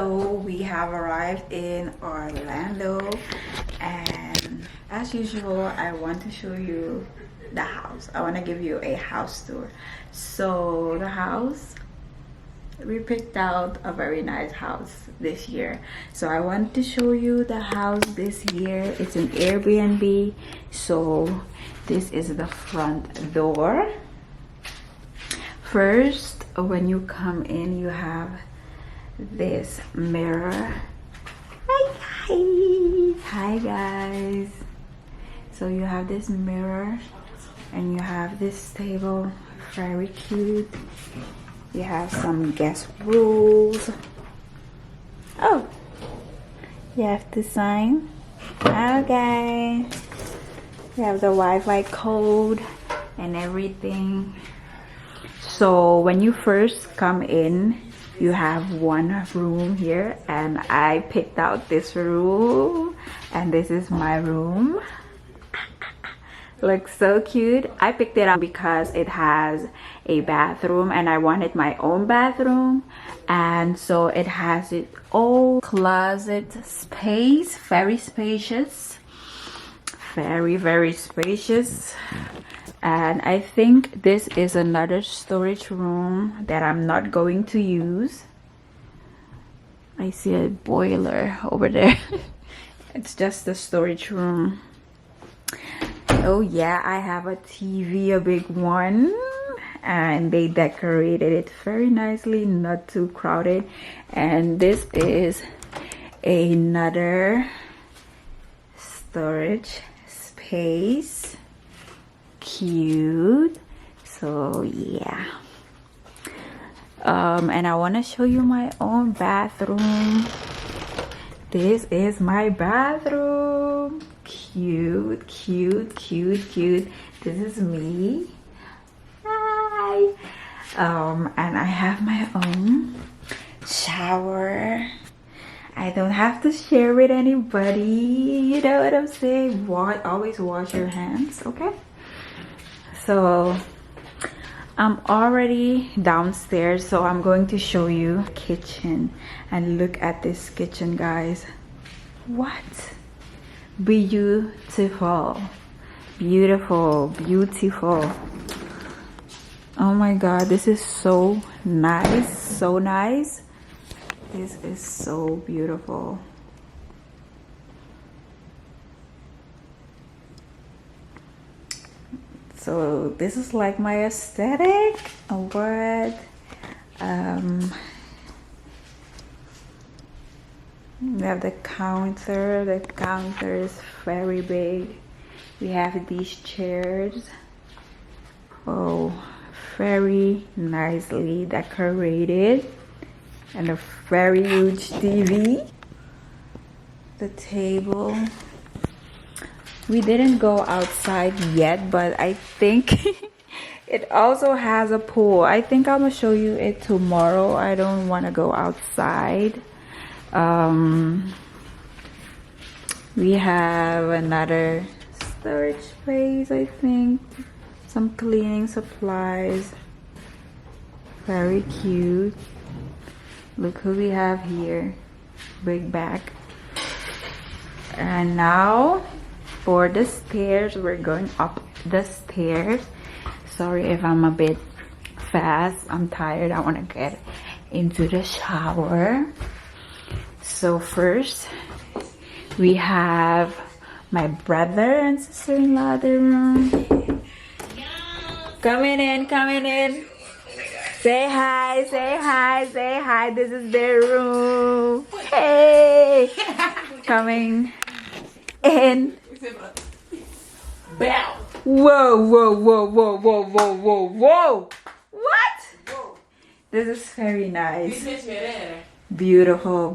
Hello, we have arrived in Orlando, and as usual I want to show you the house. I want to give you a house tour. So the house, we picked out a very nice house this year, so I want to show you the house this year. It's an Airbnb. So this is the front door. First, when you come in, you have this mirror. Hi guys. So you have this mirror and you have this table, very cute. You have some guest rules. Oh, you have to sign. Okay. You have the Wi-Fi code and everything. So when you first come in, you have one room here, and I picked out this room, and this is my room. Looks so cute. I picked it up because it has a bathroom and I wanted my own bathroom, and so it has its own closet space. Very spacious, very spacious. And I think this is another storage room that I'm not going to use. I see a boiler over there. It's just the storage room. Oh yeah, I have a TV, a big one, and they decorated it very nicely, not too crowded. And this is another storage space. Cute. So yeah, and I want to show you my own bathroom. This is my bathroom. Cute. This is me. Hi. And I have my own shower. I don't have to share with anybody, you know what I'm saying? Always wash your hands, okay? So I'm already downstairs, so I'm going to show you kitchen. And look at this kitchen, guys. What? Beautiful. Oh my god, this is so nice. This is so beautiful. So this is like my aesthetic. What? We have the counter. The counter is very big. We have these chairs. Oh, very nicely decorated. And a very huge TV. The table. We didn't go outside yet, but I think it also has a pool. I think I'm gonna show you it tomorrow. I don't want to go outside. We have another storage space, I think. Some cleaning supplies. Very cute. Look who we have here. Big bag. And now for the stairs, we're going up the stairs. Sorry if I'm a bit fast. I'm tired. I want to get into the shower. So first, we have my brother and sister-in-law in the room. Coming in. Say hi. This is their room. Hey, coming in. Bow. Whoa. What? Whoa. This is very nice. Beautiful.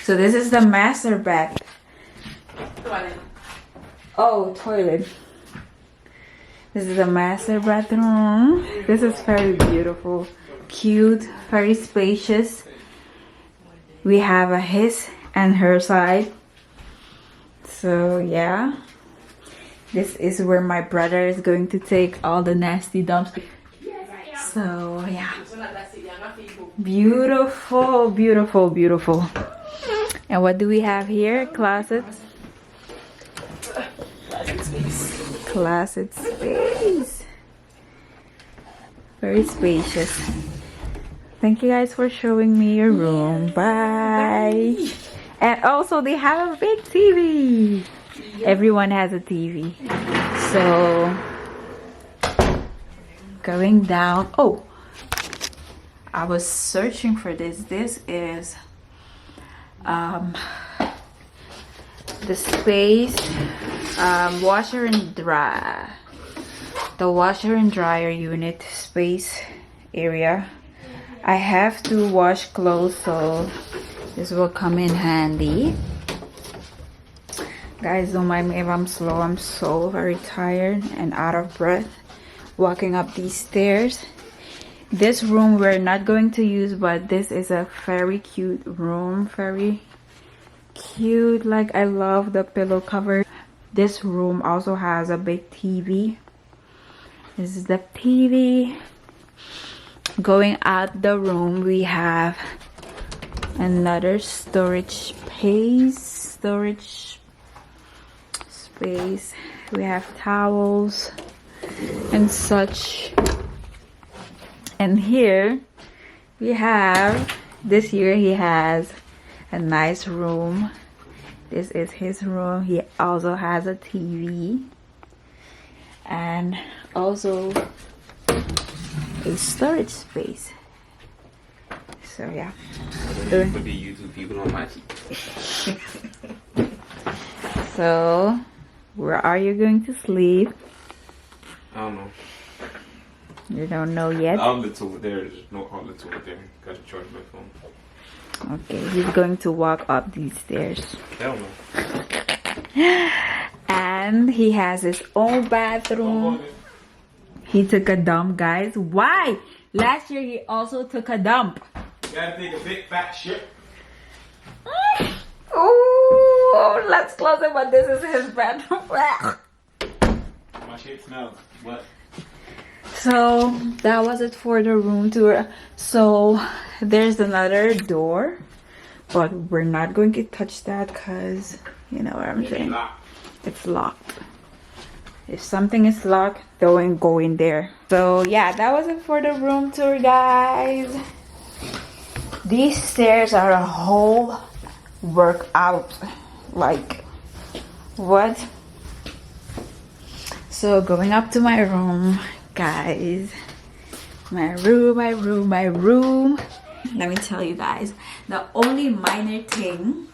So this is the master bath. Oh, toilet. This is the master bathroom. This is very beautiful, cute, very spacious. We have a his and her side. So yeah, this is where my brother is going to take all the nasty dumps. So yeah. Beautiful, beautiful, beautiful. And what do we have here? Closets. Closet space. Very spacious. Thank you guys for showing me your room. Bye. And also they have a big TV. Everyone has a TV. So going down. Oh, I was searching for this. This is the space, washer and dry. The washer and dryer unit space area. I have to wash clothes, so this will come in handy. Guys, don't mind me if I'm slow. I'm so very tired and out of breath walking up these stairs. This room we're not going to use, but this is a very cute room. Very cute. Like, I love the pillow cover. This room also has a big TV. This is the TV. Going out the room, we have another storage space. We have towels and such. And here we have, this year he has a nice room. This is his room. He also has a TV and also a storage space. So yeah, so where are you going to sleep? I don't know. You don't know yet? The outlet's over there. There's no outlets over there. Gotta charge my phone. Okay, he's going to walk up these stairs. Hell no. And he has his own bathroom. He took a dump, guys. Why? Last year he also took a dump. You gotta take a big fat shit. Oh, let's close it, but this is his bedroom. My shit smells. What? So that was it for the room tour. So there's another door, but we're not going to touch that because you know what I'm saying. It's locked. If something is locked, don't go in there. So yeah, that was it for the room tour, guys. These stairs are a whole workout. Like, what? So going up to my room, guys. My room. Let me tell you guys, the only minor thing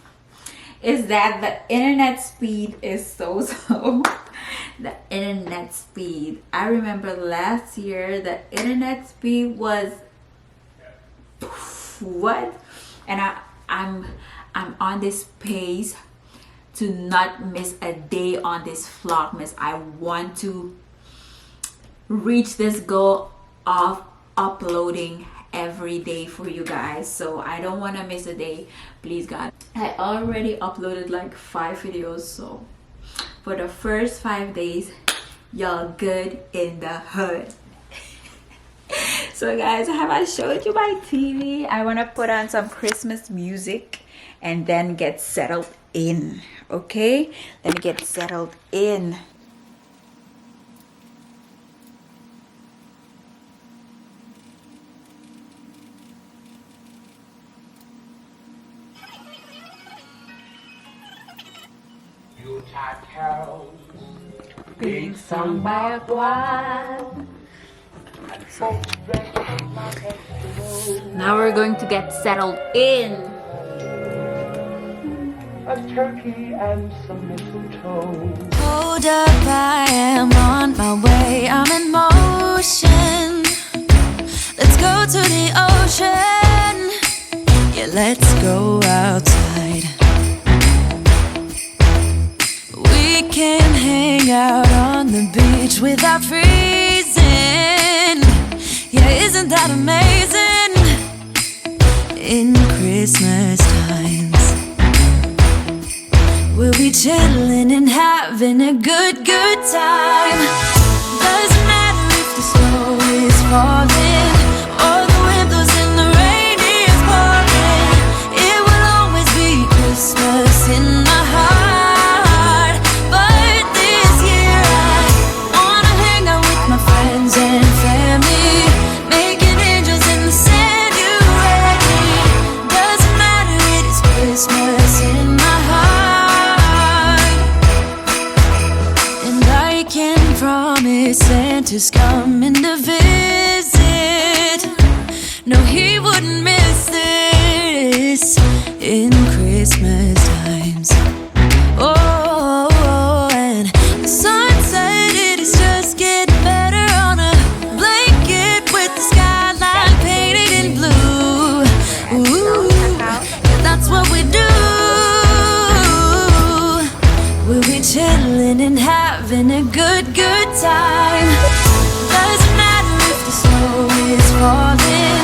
is that the internet speed is so slow. The internet speed. I remember last year the internet speed was what? And I'm on this pace to not miss a day on this Vlogmas. I want to reach this goal of uploading every day for you guys, so I don't want to miss a day, please God. I already uploaded like 5 videos, so for the first 5 days y'all good in the hood. So guys, have I showed you my TV? I want to put on some Christmas music and then get settled in. Okay, let me get settled in. Being sung by a choir. Now we're going to get settled in. A turkey and some mistletoe. Hold up, I am on my way. I'm in motion. Let's go to the ocean. Yeah, let's go outside. We can hang out on the beach without freezing. Yeah, isn't that amazing? In Christmas times, we'll be chilling and having a good time. Doesn't matter if the snow is falling or the wind blows in the rain. Santa's coming to visit. No, he wouldn't miss this in Christmas times. Oh, and the sun said it is just getting better on a blanket with the skyline painted in blue. Ooh, that's what we do. We'll be chilling and having a good time. Doesn't matter if the snow is falling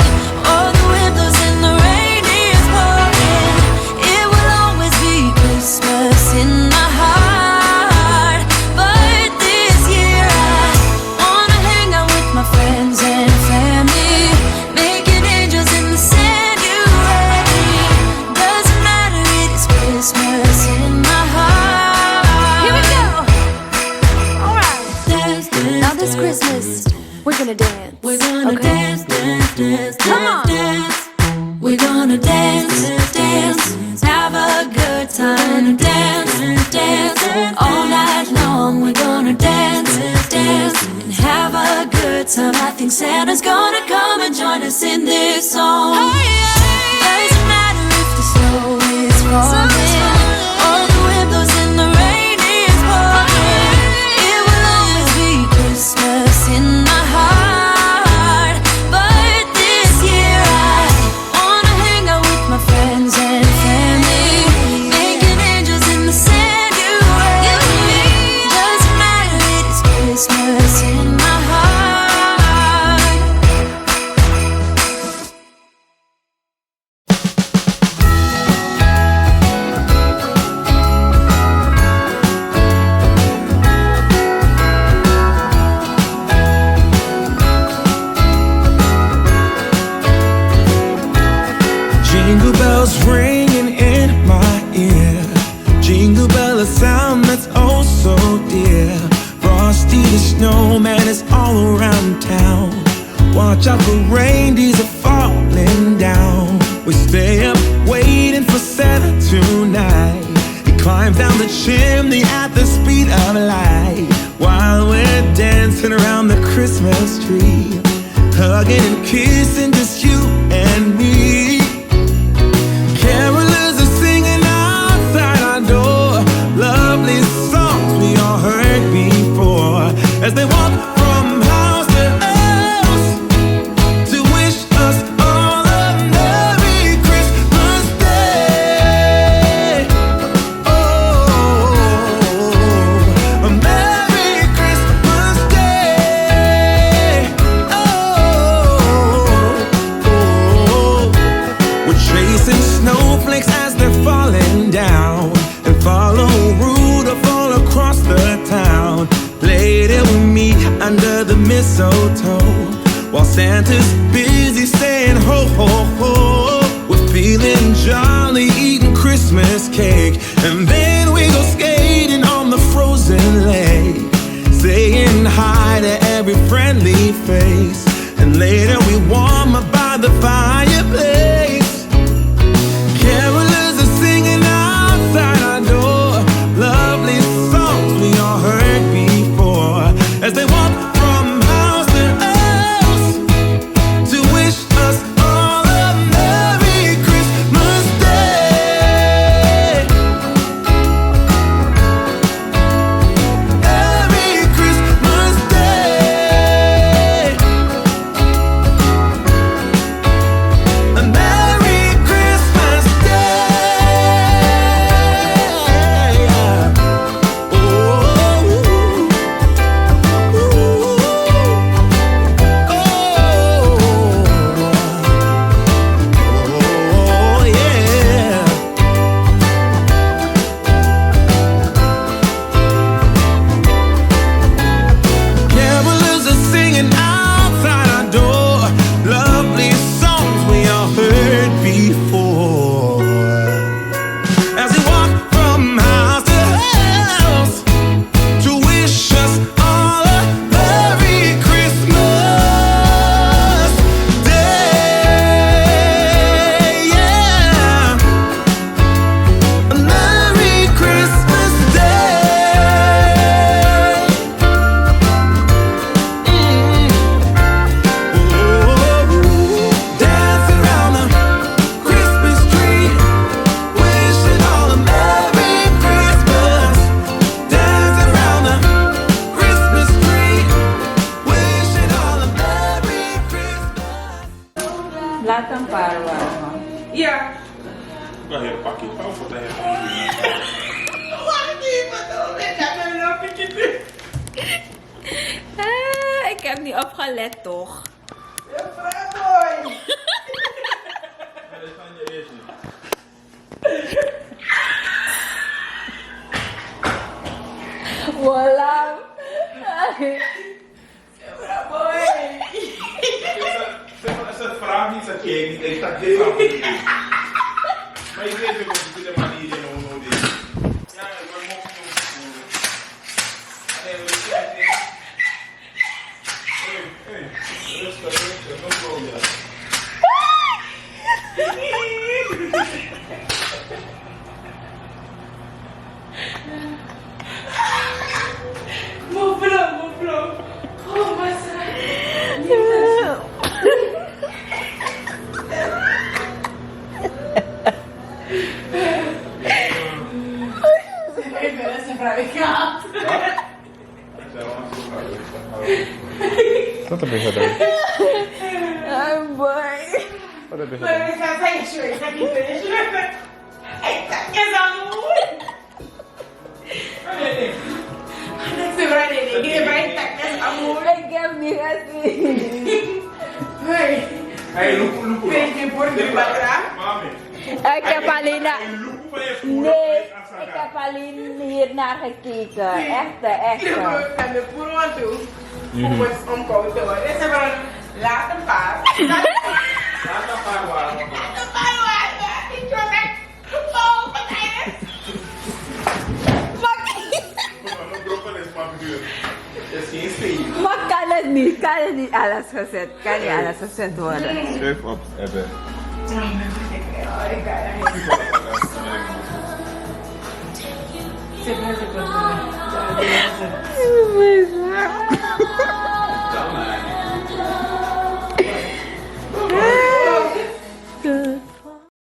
or the wind blows and the rain is pouring. It will always be Christmas in my heart. But this year I wanna hang out with my friends and family, making angels in the sanctuary. Doesn't matter, it is Christmas in my heart. Here we go. All right. Now this Christmas, we're gonna dance. We're gonna dance, dance, dance, come on. Dance. We're gonna dance, dance, have a good time. Dance, dance, all night long. We're gonna dance, dance, and have a good time. I think Santa's gonna come and join us in this song. Doesn't matter if the snow is falling or the wind blows and the rain is pouring. It will always be Christmas in my heart. But this year I wanna hang out with my friends and family, making angels in the sanctuary. Doesn't matter, it is Christmas in my heart. Jingle bells ringing in my ear. Jingle bell, a sound that's oh so dear. Frosty the snowman is all around town. Watch out for reindeers are falling down. We stay up waiting for Santa tonight. He climbs down the chimney at the speed of light, while we're dancing around the Christmas tree, hugging and kissing just you and me. Carolers are singing outside our door, lovely songs we all heard before, as they walk from house to house to wish us all a Merry Christmas Day. Oh, a Merry Christmas Day. Oh, we're chasing snowflakes as they're falling down, and follow Rudolph all across the town. Later we meet under the mistletoe, while Santa's busy saying ho ho ho. We're feeling jolly, eating Christmas cake, and then we go skating on the frozen lake, saying hi to every friendly face, and later we warm up by the fireplace. Carolers are singing outside our door, lovely songs we all heard before, as they walk from house to house to wish us all a Merry Christmas Day. Merry Christmas Day. Ga je pakken. Hou voor dat je Wacht even, ik heb niet opgelet toch? Dat gaan je eerst niet. Wala. Als het vraagt niet, zeg je niet. Ik dacht, dit is al goed. Maar ik weet ook niet de manier in hoe dit. Ja, ik ben mocht doen. Hey, rustig, no problem. Mevrouw. Oh, mas. Ik ben een vrouw, ik ga. Wat heb je gedaan? Oh boy. Wat heb je Maar ik ga zeggen, sorry, ik ga niet finishen. Ik ga je zo doen. Ik heb niet gezien. Hey, loop. Weet je voor de batra? Mami. Ik heb alleen naar... Loop van je voeten. Nee, ik heb alleen hier naar gekeken. Echte. Ik ben de puro aan toe. Om het omkomen te worden. Dit is maar een laat een paar. Laat een paar waren. Ik wil echt. Oh, wat is het? Brokken is maar duur. Dat is geen steen. Maar kan het niet alles gezet. Kan niet alles gezet worden. Schrijf op, Ebbe. Ik ga er niet. Oh my